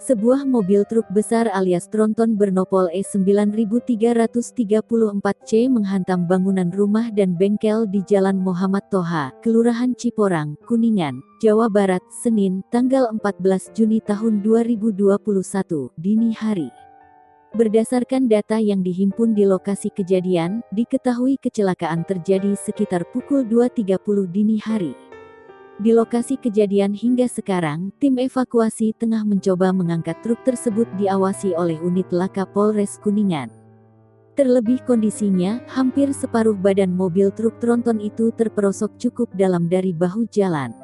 Sebuah mobil truk besar alias tronton bernopol E9334C menghantam bangunan rumah dan bengkel di Jalan Muhammad Toha, Kelurahan Ciporang, Kuningan, Jawa Barat, Senin, tanggal 14 Juni tahun 2021, dini hari. Berdasarkan data yang dihimpun di lokasi kejadian, diketahui kecelakaan terjadi sekitar pukul 2.30 dini hari. Di lokasi kejadian hingga sekarang, tim evakuasi tengah mencoba mengangkat truk tersebut diawasi oleh unit laka Polres Kuningan. Terlebih kondisinya, hampir separuh badan mobil truk tronton itu terperosok cukup dalam dari bahu jalan.